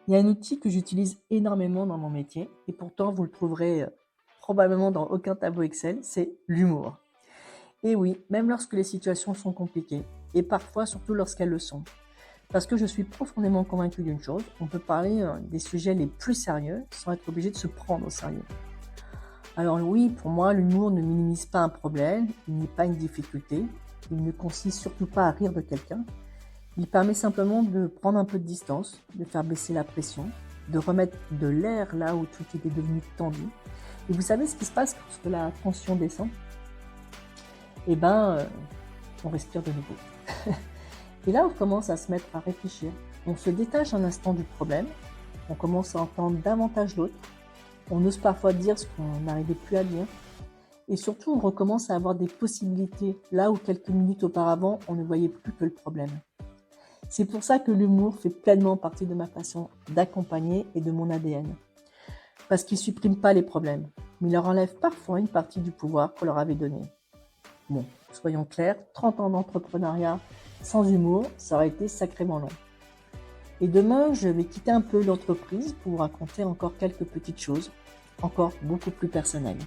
Il y a un outil que j'utilise énormément dans mon métier, et pourtant vous le trouverez probablement dans aucun tableau Excel, c'est l'humour. Et oui, même lorsque les situations sont compliquées, et parfois surtout lorsqu'elles le sont. Parce que je suis profondément convaincue d'une chose, on peut parler des sujets les plus sérieux sans être obligé de se prendre au sérieux. Alors oui, pour moi, l'humour ne minimise pas un problème, il n'est pas une difficulté, il ne consiste surtout pas à rire de quelqu'un, il permet simplement de prendre un peu de distance, de faire baisser la pression, de remettre de l'air là où tout était devenu tendu. Et vous savez ce qui se passe lorsque la tension descend? Eh ben, on respire de nouveau. Et là, on commence à se mettre à réfléchir. On se détache un instant du problème, on commence à entendre davantage l'autre, on ose parfois dire ce qu'on n'arrivait plus à dire, et surtout on recommence à avoir des possibilités là où quelques minutes auparavant on ne voyait plus que le problème. C'est pour ça que l'humour fait pleinement partie de ma façon d'accompagner et de mon ADN. Parce qu'il ne supprime pas les problèmes, mais il leur enlève parfois une partie du pouvoir qu'on leur avait donné. Bon, soyons clairs, 30 ans d'entrepreneuriat sans humour, ça aurait été sacrément long. Et demain, je vais quitter un peu l'entreprise pour vous raconter encore quelques petites choses, encore beaucoup plus personnelles.